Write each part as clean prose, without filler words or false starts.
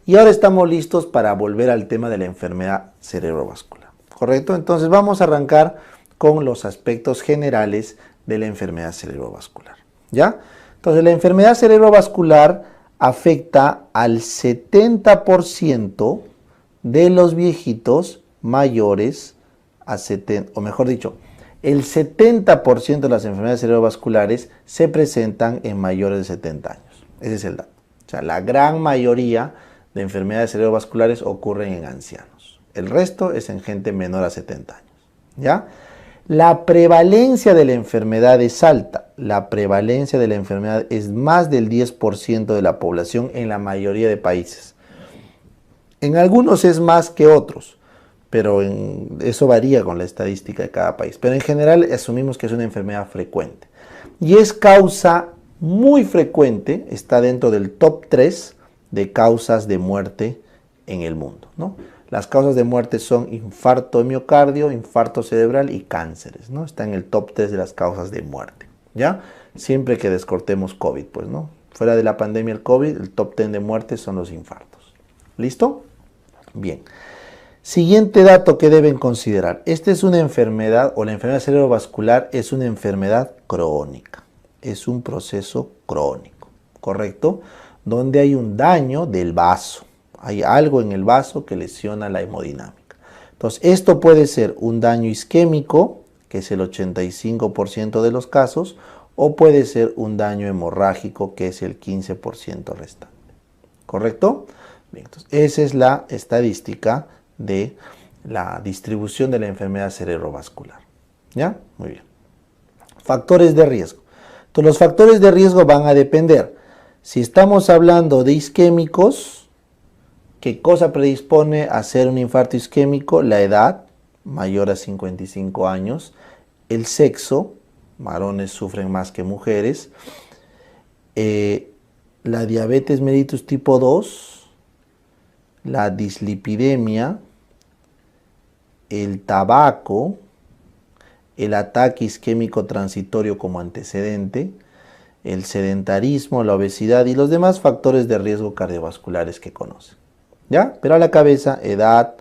Y ahora estamos listos para volver al tema de la enfermedad cerebrovascular. ¿Correcto? Entonces vamos a arrancar con los aspectos generales de la enfermedad cerebrovascular. ¿Ya? Entonces la enfermedad cerebrovascular afecta al 70% de los viejitos mayores a 70, o mejor dicho, el 70% de las enfermedades cerebrovasculares se presentan en mayores de 70 años. Ese es el dato. O sea, la gran mayoría de enfermedades cerebrovasculares ocurren en ancianos. El resto es en gente menor a 70 años. ¿Ya? La prevalencia de la enfermedad es alta. La prevalencia de la enfermedad es más del 10% de la población en la mayoría de países. En algunos es más que otros, pero eso varía con la estadística de cada país. Pero en general asumimos que es una enfermedad frecuente. Y es causa muy frecuente, está dentro del top 3 de causas de muerte en el mundo, ¿no? Las causas de muerte son infarto de miocardio, infarto cerebral y cánceres, ¿no? Está en el top 3 de las causas de muerte, ¿ya? Siempre que descortemos COVID, pues, ¿no? Fuera de la pandemia el COVID, el top 10 de muerte son los infartos. ¿Listo? Bien. Siguiente dato que deben considerar. Esta es una enfermedad, o la enfermedad cerebrovascular es una enfermedad crónica. Es un proceso crónico, ¿correcto? Donde hay un daño del vaso. Hay algo en el vaso que lesiona la hemodinámica. Entonces, esto puede ser un daño isquémico, que es el 85% de los casos, o puede ser un daño hemorrágico, que es el 15% restante. ¿Correcto? Bien, entonces, esa es la estadística de la distribución de la enfermedad cerebrovascular. ¿Ya? Muy bien. Factores de riesgo. Entonces, los factores de riesgo van a depender. Si estamos hablando de isquémicos, ¿qué cosa predispone a hacer un infarto isquémico? La edad, mayor a 55 años, el sexo, varones sufren más que mujeres, la diabetes mellitus tipo 2, la dislipidemia, el tabaco, el ataque isquémico transitorio como antecedente, el sedentarismo, la obesidad y los demás factores de riesgo cardiovasculares que conocen. ¿Ya? Pero a la cabeza, edad,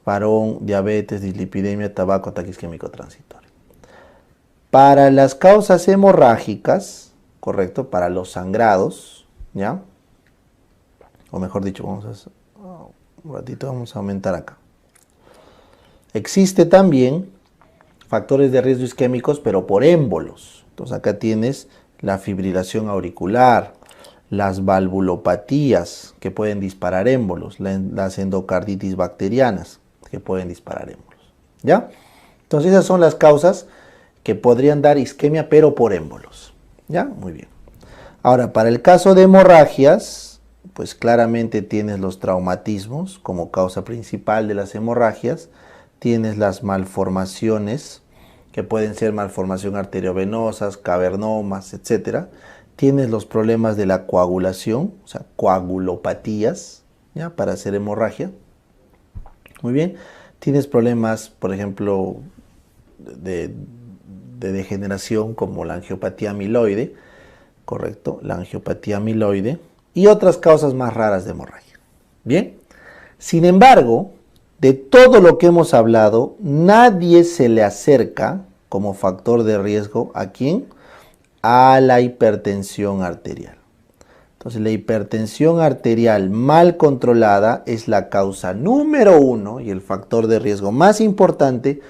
varón, diabetes, dislipidemia, tabaco, ataque isquémico transitorio. Para las causas hemorrágicas, correcto, para los sangrados, ¿ya? O mejor dicho, un ratito vamos a aumentar acá. Existe también factores de riesgo isquémicos, pero por émbolos. Entonces acá tienes la fibrilación auricular, las valvulopatías que pueden disparar émbolos, las endocarditis bacterianas que pueden disparar émbolos. ¿Ya? Entonces esas son las causas que podrían dar isquemia, pero por émbolos. ¿Ya? Muy bien. Ahora, para el caso de hemorragias, pues claramente tienes los traumatismos como causa principal de las hemorragias, tienes las malformaciones, que pueden ser malformación arteriovenosas, cavernomas, etcétera. Tienes los problemas de la coagulación, o sea, coagulopatías, ¿ya? Para hacer hemorragia. Muy bien. Tienes problemas, por ejemplo, de degeneración como la angiopatía amiloide, ¿correcto? La angiopatía amiloide y otras causas más raras de hemorragia. Bien. Sin embargo, de todo lo que hemos hablado, nadie se le acerca como factor de riesgo ¿a quién? A la hipertensión arterial. Entonces, la hipertensión arterial mal controlada es la causa número 1 y el factor de riesgo más importante,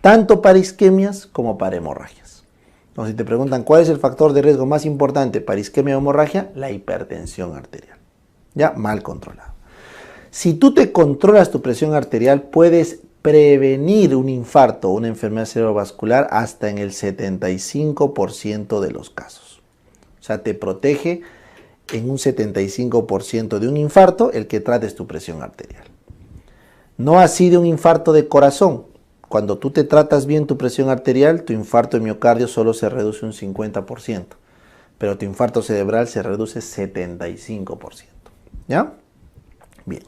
tanto para isquemias como para hemorragias. Entonces, si te preguntan cuál es el factor de riesgo más importante para isquemia o hemorragia, la hipertensión arterial. Ya, mal controlada. Si tú te controlas tu presión arterial, puedes prevenir un infarto o una enfermedad cerebrovascular hasta en el 75% de los casos. O sea, te protege en un 75% de un infarto el que trates tu presión arterial. No así de un infarto de corazón. Cuando tú te tratas bien tu presión arterial, tu infarto de miocardio solo se reduce un 50%, pero tu infarto cerebral se reduce 75%. ¿Ya? Bien.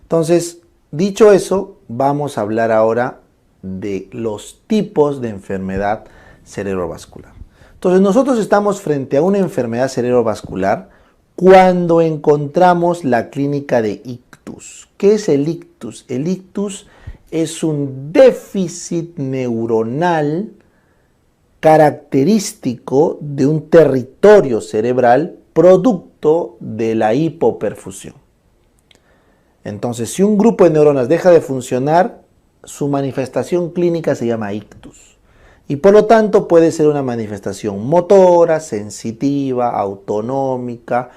Entonces, dicho eso, vamos a hablar ahora de los tipos de enfermedad cerebrovascular. Entonces, nosotros estamos frente a una enfermedad cerebrovascular cuando encontramos la clínica de ictus. ¿Qué es el ictus? El ictus es un déficit neuronal característico de un territorio cerebral producto de la hipoperfusión. Entonces, si un grupo de neuronas deja de funcionar, su manifestación clínica se llama ictus. Y por lo tanto puede ser una manifestación motora, sensitiva, autonómica,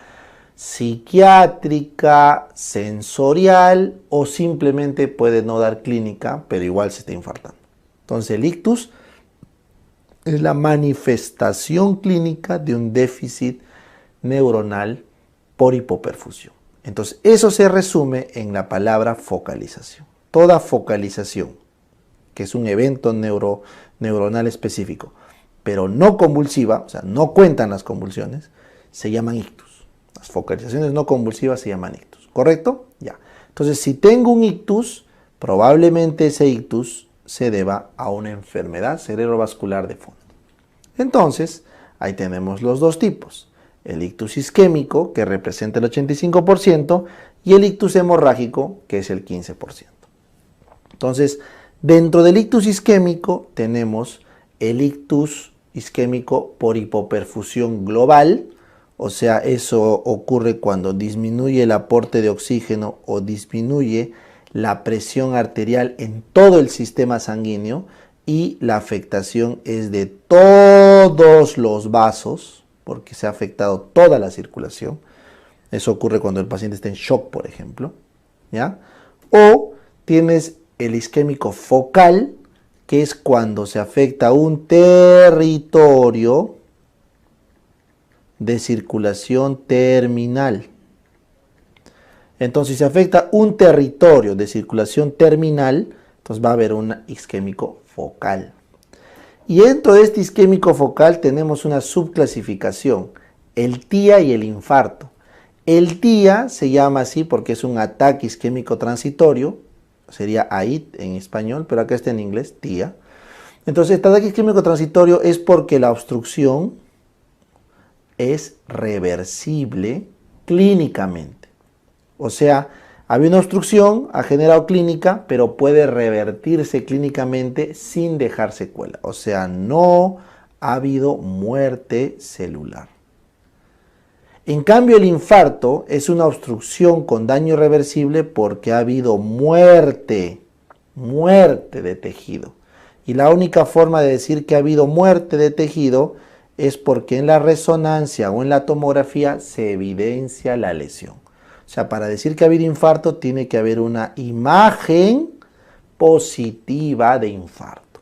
psiquiátrica, sensorial o simplemente puede no dar clínica, pero igual se está infartando. Entonces el ictus es la manifestación clínica de un déficit neuronal por hipoperfusión. Entonces eso se resume en la palabra focalización. Toda focalización, que es un evento neuronal específico, pero no convulsiva, o sea, no cuentan las convulsiones, se llaman ictus. Las focalizaciones no convulsivas se llaman ictus, ¿correcto? Ya. Entonces, si tengo un ictus, probablemente ese ictus se deba a una enfermedad cerebrovascular de fondo. Entonces, ahí tenemos los dos tipos. El ictus isquémico, que representa el 85%, y el ictus hemorrágico, que es el 15%. Entonces, dentro del ictus isquémico tenemos el ictus isquémico por hipoperfusión global, o sea, eso ocurre cuando disminuye el aporte de oxígeno o disminuye la presión arterial en todo el sistema sanguíneo y la afectación es de todos los vasos, porque se ha afectado toda la circulación. Eso ocurre cuando el paciente está en shock, por ejemplo, ¿ya? O tienes el isquémico focal, que es cuando se afecta un territorio de circulación terminal. Entonces, si se afecta un territorio de circulación terminal, entonces va a haber un isquémico focal. Y dentro de este isquémico focal tenemos una subclasificación, el TIA y el infarto. El TIA se llama así porque es un ataque isquémico transitorio, sería AIT en español, pero acá está en inglés, TIA. Entonces, este ataque isquémico transitorio es porque la obstrucción es reversible clínicamente. O sea, había una obstrucción, ha generado clínica, pero puede revertirse clínicamente sin dejar secuela. O sea, no ha habido muerte celular. En cambio, el infarto es una obstrucción con daño irreversible porque ha habido muerte de tejido. Y la única forma de decir que ha habido muerte de tejido es porque en la resonancia o en la tomografía se evidencia la lesión. O sea, para decir que ha habido infarto tiene que haber una imagen positiva de infarto.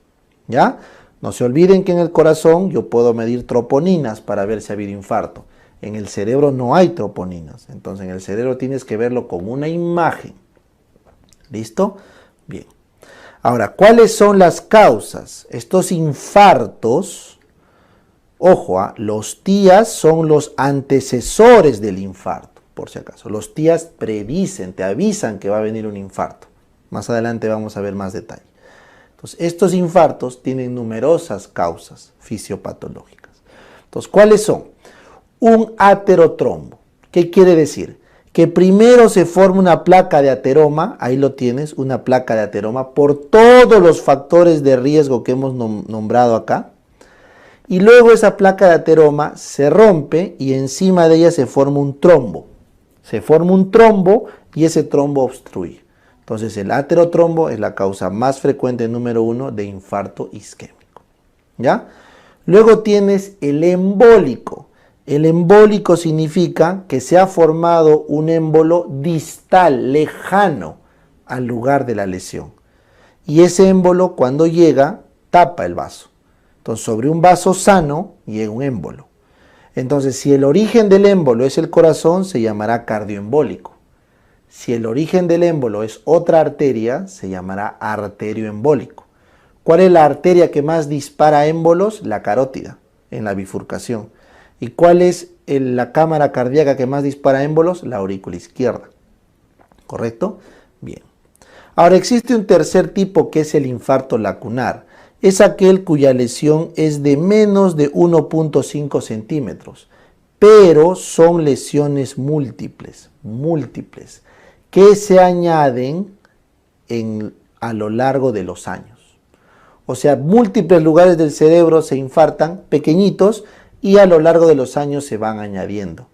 ¿Ya? No se olviden que en el corazón yo puedo medir troponinas para ver si ha habido infarto. En el cerebro no hay troponinas. Entonces en el cerebro tienes que verlo como una imagen. ¿Listo? Bien. Ahora, ¿cuáles son las causas? Estos infartos, ojo, los TIAs son los antecesores del infarto, por si acaso. Los TIAs predicen, te avisan que va a venir un infarto. Más adelante vamos a ver más detalle. Entonces, estos infartos tienen numerosas causas fisiopatológicas. Entonces, ¿cuáles son? Un aterotrombo. ¿Qué quiere decir? Que primero se forma una placa de ateroma, ahí lo tienes, una placa de ateroma, por todos los factores de riesgo que hemos nombrado acá. Y luego esa placa de ateroma se rompe y encima de ella se forma un trombo. Se forma un trombo y ese trombo obstruye. Entonces el aterotrombo es la causa más frecuente, número 1, de infarto isquémico. ¿Ya? Luego tienes el embólico. El embólico significa que se ha formado un émbolo distal, lejano al lugar de la lesión. Y ese émbolo cuando llega tapa el vaso. Entonces sobre un vaso sano llega un émbolo. Entonces si el origen del émbolo es el corazón se llamará cardioembólico. Si el origen del émbolo es otra arteria se llamará arterioembólico. ¿Cuál es la arteria que más dispara émbolos? La carótida, en la bifurcación. ¿Y cuál es la cámara cardíaca que más dispara émbolos? La aurícula izquierda. ¿Correcto? Bien. Ahora existe un tercer tipo que es el infarto lacunar. Es aquel cuya lesión es de menos de 1.5 centímetros. pero son lesiones múltiples, que se añaden a lo largo de los años. O sea, múltiples lugares del cerebro se infartan, pequeñitos, y a lo largo de los años se van añadiendo.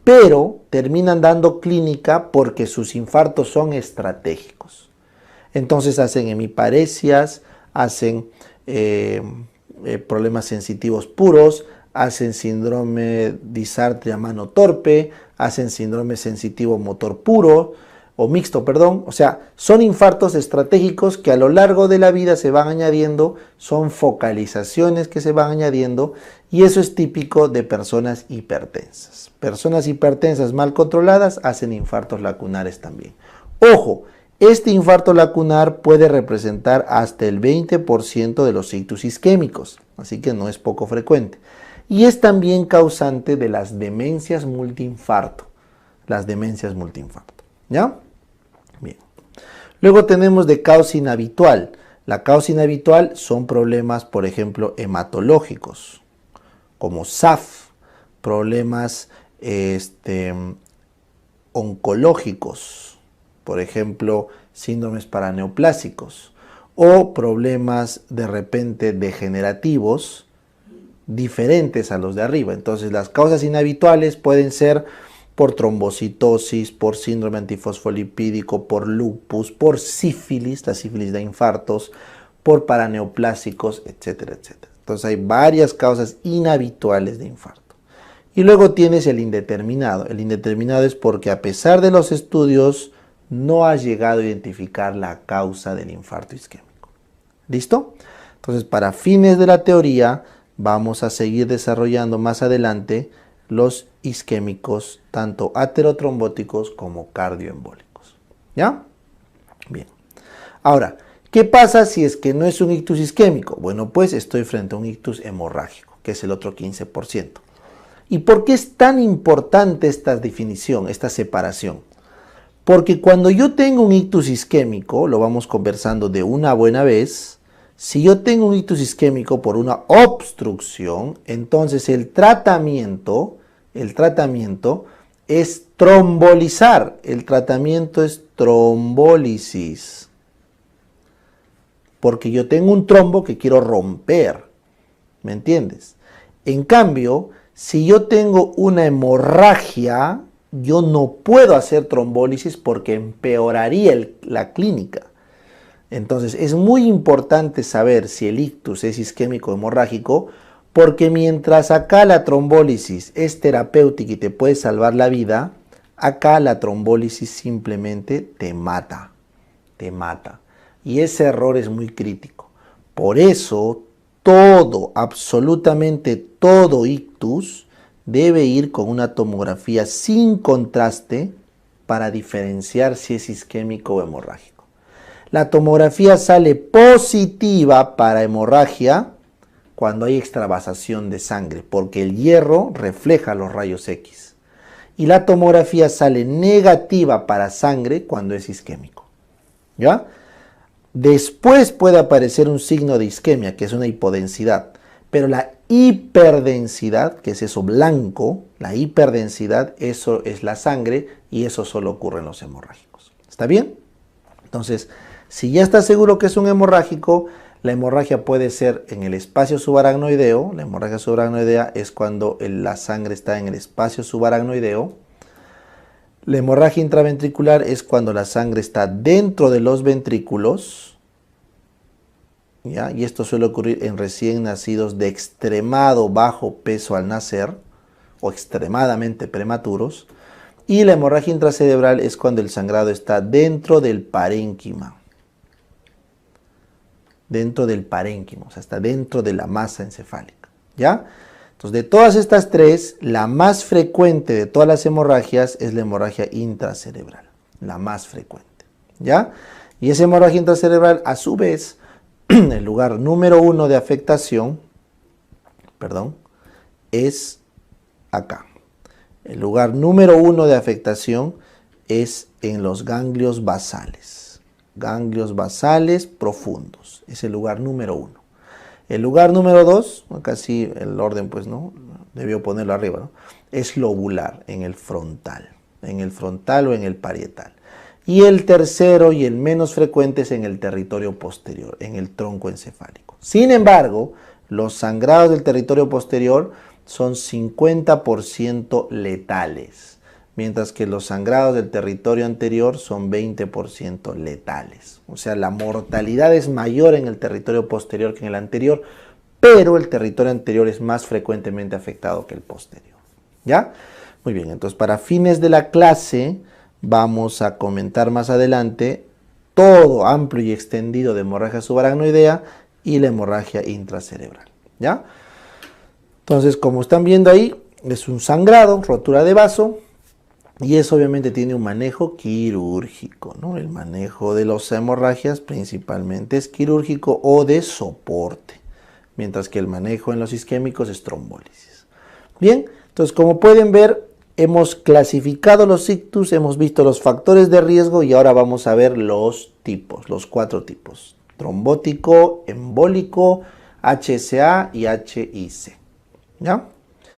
Pero terminan dando clínica porque sus infartos son estratégicos. Entonces hacen hemiparesias, hacen problemas sensitivos puros, hacen síndrome disartria mano torpe, hacen síndrome sensitivo motor puro o mixto, perdón. O sea, son infartos estratégicos que a lo largo de la vida se van añadiendo, son focalizaciones que se van añadiendo, y eso es típico de personas hipertensas. Personas hipertensas mal controladas hacen infartos lacunares también. Ojo, este infarto lacunar puede representar hasta el 20% de los ictus isquémicos, así que no es poco frecuente. Y es también causante de las demencias multiinfarto. ¿Ya? Bien. Luego tenemos de causa inhabitual. La causa inhabitual son problemas, por ejemplo, hematológicos, como SAF, problemas oncológicos, por ejemplo, síndromes paraneoplásicos, o problemas de repente degenerativos diferentes a los de arriba. Entonces, las causas inhabituales pueden ser por trombocitosis, por síndrome antifosfolipídico, por lupus, por sífilis, la sífilis da infartos, por paraneoplásicos, etcétera, etcétera. Entonces, hay varias causas inhabituales de infarto. Y luego tienes el indeterminado. El indeterminado es porque a pesar de los estudios no has llegado a identificar la causa del infarto isquémico. ¿Listo? Entonces, para fines de la teoría, vamos a seguir desarrollando más adelante los isquémicos, tanto aterotrombóticos como cardioembólicos. ¿Ya? Bien. Ahora, ¿qué pasa si es que no es un ictus isquémico? Bueno, pues estoy frente a un ictus hemorrágico, que es el otro 15%. ¿Y por qué es tan importante esta definición, esta separación? Porque cuando yo tengo un ictus isquémico, lo vamos conversando de una buena vez, si yo tengo un ictus isquémico por una obstrucción, entonces el tratamiento es trombolizar. El tratamiento es trombólisis. Porque yo tengo un trombo que quiero romper. ¿Me entiendes? En cambio, si yo tengo una hemorragia, yo no puedo hacer trombólisis porque empeoraría la clínica. Entonces, es muy importante saber si el ictus es isquémico o hemorrágico, porque mientras acá la trombólisis es terapéutica y te puede salvar la vida, acá la trombólisis simplemente te mata. Y ese error es muy crítico. Por eso, absolutamente todo ictus debe ir con una tomografía sin contraste para diferenciar si es isquémico o hemorrágico. La tomografía sale positiva para hemorragia cuando hay extravasación de sangre, porque el hierro refleja los rayos X. Y la tomografía sale negativa para sangre cuando es isquémico. ¿Ya? Después puede aparecer un signo de isquemia, que es una hipodensidad. Pero la hiperdensidad, que es eso blanco, la hiperdensidad, eso es la sangre y eso solo ocurre en los hemorrágicos. ¿Está bien? Entonces, si ya estás seguro que es un hemorrágico, la hemorragia puede ser en el espacio subaracnoideo. La hemorragia subaracnoidea es cuando la sangre está en el espacio subaracnoideo. La hemorragia intraventricular es cuando la sangre está dentro de los ventrículos. ¿Ya? Y esto suele ocurrir en recién nacidos de extremado bajo peso al nacer o extremadamente prematuros. Y la hemorragia intracerebral es cuando el sangrado está dentro del parénquima. O sea, está dentro de la masa encefálica. ¿Ya? Entonces, de todas estas tres, la más frecuente de todas las hemorragias es la hemorragia intracerebral. La más frecuente. ¿Ya? Y esa hemorragia intracerebral, a su vez, el lugar número 1 de afectación, es acá. El lugar número 1 de afectación es en los ganglios basales. Ganglios basales profundos. Es el lugar número 1. El lugar número 2, acá sí el orden pues no, debió ponerlo arriba, ¿no? Es lobular, en el frontal o en el parietal. Y el tercero y el menos frecuente es en el territorio posterior, en el tronco encefálico. Sin embargo, los sangrados del territorio posterior son 50% letales, mientras que los sangrados del territorio anterior son 20% letales. O sea, la mortalidad es mayor en el territorio posterior que en el anterior, pero el territorio anterior es más frecuentemente afectado que el posterior. ¿Ya? Muy bien, entonces para fines de la clase vamos a comentar más adelante todo amplio y extendido de hemorragia subaracnoidea y la hemorragia intracerebral. ¿Ya? Entonces, como están viendo ahí, es un sangrado, rotura de vaso, y eso obviamente tiene un manejo quirúrgico, ¿no? El manejo de las hemorragias principalmente es quirúrgico o de soporte, mientras que el manejo en los isquémicos es trombólisis. Bien, entonces como pueden ver, hemos clasificado los ictus, hemos visto los factores de riesgo y ahora vamos a ver los tipos, los 4 tipos: trombótico, embólico, HSA y HIC. ¿Ya?